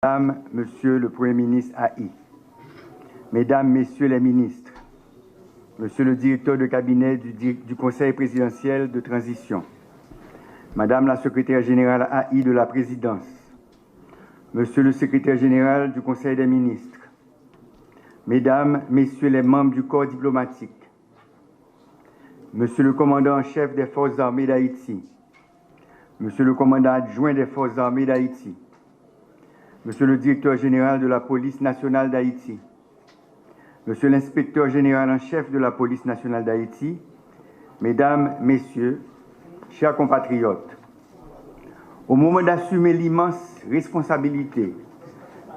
Madame, Monsieur le Premier ministre AI, Mesdames, Messieurs les ministres, Monsieur le directeur de cabinet du Conseil présidentiel de transition, Madame la secrétaire générale AI de la présidence, Monsieur le secrétaire général du Conseil des ministres, Mesdames, Messieurs les membres du corps diplomatique, Monsieur le commandant en chef des forces armées d'Haïti, Monsieur le commandant adjoint des forces armées d'Haïti, Monsieur le directeur général de la police nationale d'Haïti, Monsieur l'inspecteur général en chef de la police nationale d'Haïti, Mesdames, Messieurs, chers compatriotes, au moment d'assumer l'immense responsabilité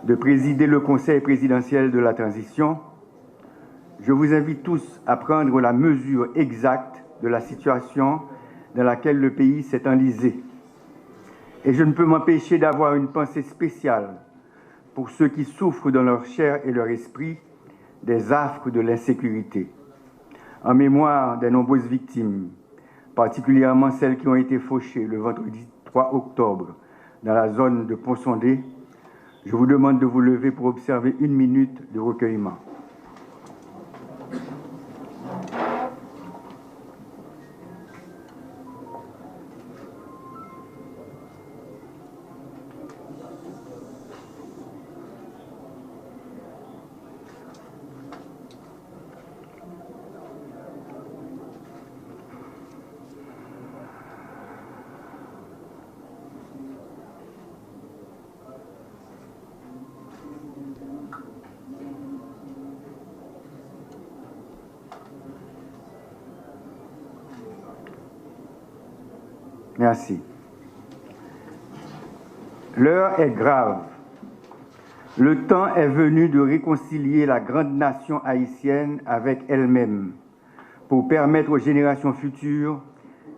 de présider le Conseil présidentiel de la transition, je vous invite tous à prendre la mesure exacte de la situation dans laquelle le pays s'est enlisé. Et je ne peux m'empêcher d'avoir une pensée spéciale pour ceux qui souffrent dans leur chair et leur esprit des affres de l'insécurité. En mémoire des nombreuses victimes, particulièrement celles qui ont été fauchées le vendredi 3 octobre dans la zone de Pont-Sondé, je vous demande de vous lever pour observer une minute de recueillement. Merci. L'heure est grave. Le temps est venu de réconcilier la grande nation haïtienne avec elle-même pour permettre aux générations futures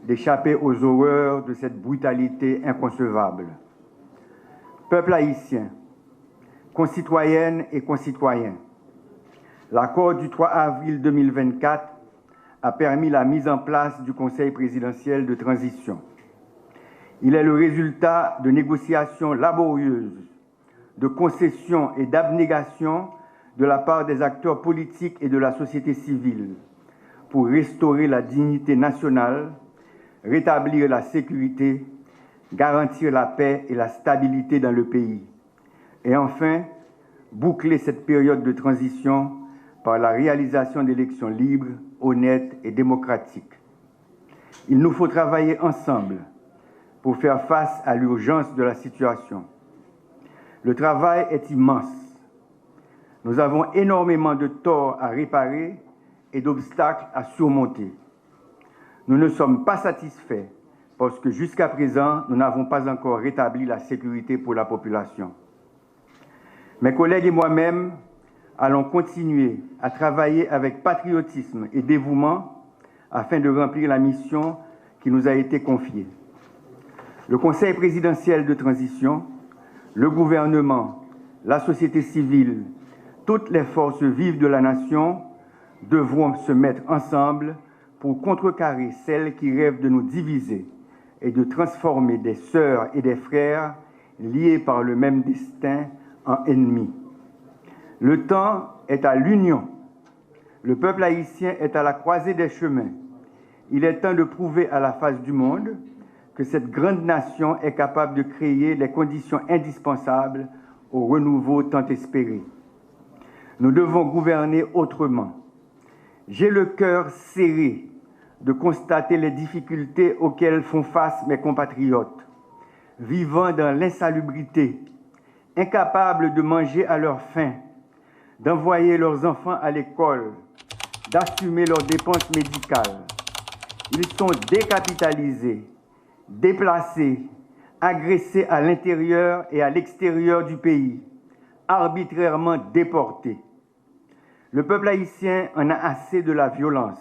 d'échapper aux horreurs de cette brutalité inconcevable. Peuple haïtien, concitoyennes et concitoyens, l'accord du 3 avril 2024 a permis la mise en place du Conseil présidentiel de transition. Il est le résultat de négociations laborieuses, de concessions et d'abnégations de la part des acteurs politiques et de la société civile pour restaurer la dignité nationale, rétablir la sécurité, garantir la paix et la stabilité dans le pays, et enfin boucler cette période de transition par la réalisation d'élections libres, honnêtes et démocratiques. Il nous faut travailler ensemble pour faire face à l'urgence de la situation. Le travail est immense. Nous avons énormément de torts à réparer et d'obstacles à surmonter. Nous ne sommes pas satisfaits parce que jusqu'à présent, nous n'avons pas encore rétabli la sécurité pour la population. Mes collègues et moi-même allons continuer à travailler avec patriotisme et dévouement afin de remplir la mission qui nous a été confiée. Le Conseil présidentiel de transition, le gouvernement, la société civile, toutes les forces vives de la nation devront se mettre ensemble pour contrecarrer celles qui rêvent de nous diviser et de transformer des sœurs et des frères liés par le même destin en ennemis. Le temps est à l'union. Le peuple haïtien est à la croisée des chemins. Il est temps de prouver à la face du monde que cette grande nation est capable de créer les conditions indispensables au renouveau tant espéré. Nous devons gouverner autrement. J'ai le cœur serré de constater les difficultés auxquelles font face mes compatriotes, vivant dans l'insalubrité, incapables de manger à leur faim, d'envoyer leurs enfants à l'école, d'assumer leurs dépenses médicales. Ils sont décapitalisés, déplacés, agressés à l'intérieur et à l'extérieur du pays, arbitrairement déportés. Le peuple haïtien en a assez de la violence,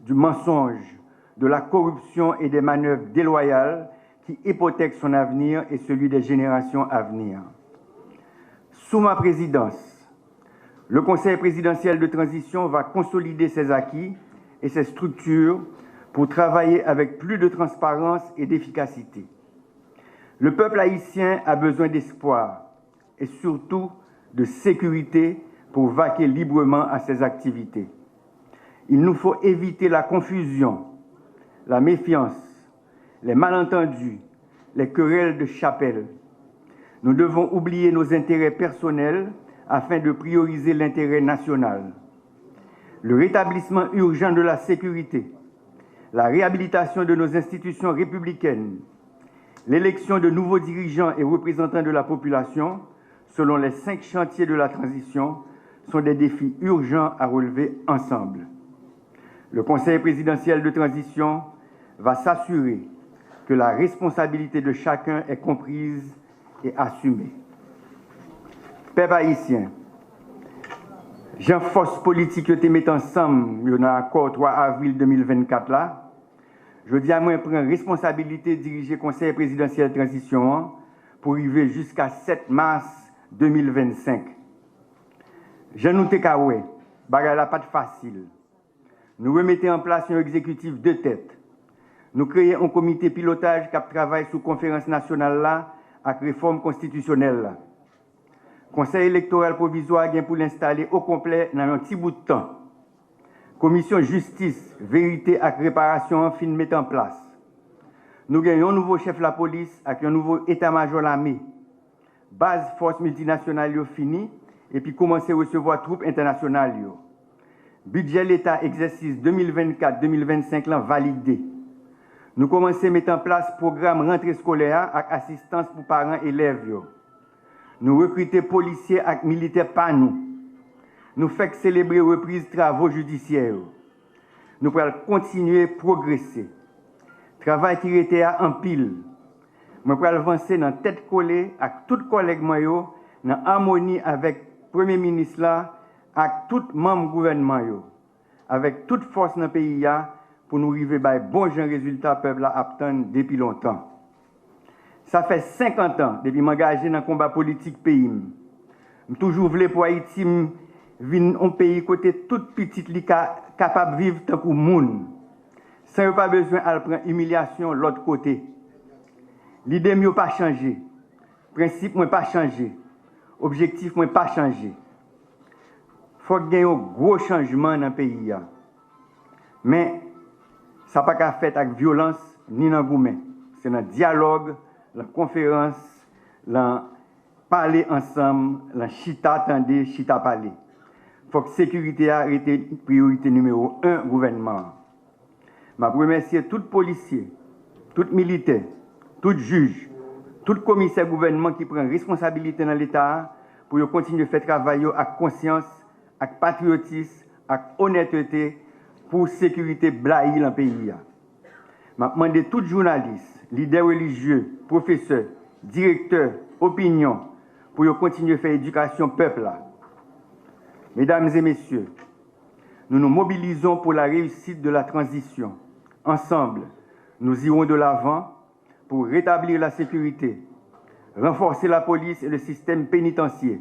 du mensonge, de la corruption et des manœuvres déloyales qui hypothèquent son avenir et celui des générations à venir. Sous ma présidence, le Conseil présidentiel de transition va consolider ses acquis et ses structures pour travailler avec plus de transparence et d'efficacité. Le peuple haïtien a besoin d'espoir, et surtout de sécurité pour vaquer librement à ses activités. Il nous faut éviter la confusion, la méfiance, les malentendus, les querelles de chapelle. Nous devons oublier nos intérêts personnels afin de prioriser l'intérêt national. Le rétablissement urgent de la sécurité, la réhabilitation de nos institutions républicaines, l'élection de nouveaux dirigeants et représentants de la population, selon les 5 chantiers de la transition, sont des défis urgents à relever ensemble. Le Conseil présidentiel de transition va s'assurer que la responsabilité de chacun est comprise et assumée. Peuple haïtien, Jean force politique que te met ensemble dans l'accord 3 avril 2024 là, je dis à moi prendre responsabilité de diriger le Conseil présidentiel de transition pour arriver jusqu'à 7 mars 2025. Jean nous te kawé, bagay la pas facile. Nous remettons en place un exécutif de tête. Nous créons un comité pilotage qui travaille sous conférence nationale là avec réforme constitutionnelle là. Conseil électoral provisoire vient pour l'installer au complet dans un petit bout de temps. Commission justice, vérité et réparation fin mettre en place. Nous gagnons un nouveau chef de la police avec un nouveau état-major l'armée. Base force multinationale yo fini et puis commencer à recevoir troupes internationales yo. Budget l'État exercice 2024-2025 là validé. Nous commençons à mettre en place programme rentrée scolaire avec assistance pour parents et élèves yo. Nous recrutons policiers et militaires par nous. Nous faisons célébrer reprise travaux judiciaires. Nous pourrons continuer à progresser. Travail qui était en pile. Nous pourrons avancer dans tête collée avec tous les collègues dans harmonie avec le Premier ministre là, avec tous les membres du gouvernement, avec toute force dans le pays pour nous arriver à bon résultat peuple a attendre depuis longtemps. Ça fait 50 ans depuis que je m'engage dans le combat politique pays. Je toujours voulu pour Haïti vivre un pays côté toute petite li capable de vivre tant que monde. Sans pas besoin de prendre humiliation de l'autre côté. L'idée n'a pas changé. Le principe n'a pas changé. L'objectif n'a pas changé. Il faut qu'il y ait un gros changement dans le pays. Mais ça n'a pas qu'à faire avec violence ni dans le gourmet. C'est dans le dialogue, la conférence, la parler ensemble, la chita attendez, chita parler. Il faut que la sécurité ait été priorité numéro 1 gouvernement. Je remercie tout policier, tout militaire, tout juge, tout commissaire gouvernement qui prend responsabilité dans l'État pour continuer à faire travail avec conscience, avec patriotisme, avec honnêteté pour la sécurité blaïe dans le pays. Je demande tous les journalistes, leaders religieux, professeurs, directeurs, opinions, pour continuer à faire éducation peuple. Mesdames et messieurs, nous nous mobilisons pour la réussite de la transition. Ensemble, nous irons de l'avant pour rétablir la sécurité, renforcer la police et le système pénitentiaire,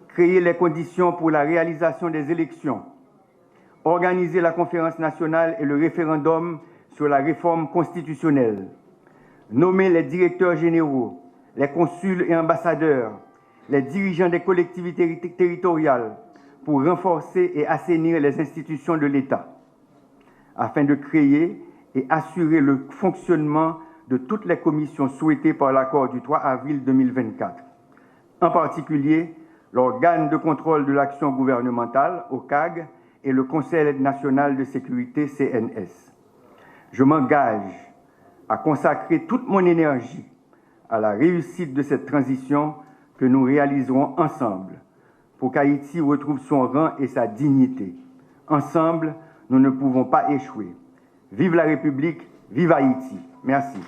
créer les conditions pour la réalisation des élections, organiser la conférence nationale et le référendum sur la réforme constitutionnelle, nommer les directeurs généraux, les consuls et ambassadeurs, les dirigeants des collectivités territoriales pour renforcer et assainir les institutions de l'État, afin de créer et assurer le fonctionnement de toutes les commissions souhaitées par l'accord du 3 avril 2024, en particulier l'organe de contrôle de l'action gouvernementale, OCAG, et le Conseil national de sécurité, CNS. Je m'engage à consacrer toute mon énergie à la réussite de cette transition que nous réaliserons ensemble pour qu'Haïti retrouve son rang et sa dignité. Ensemble, nous ne pouvons pas échouer. Vive la République, vive Haïti. Merci.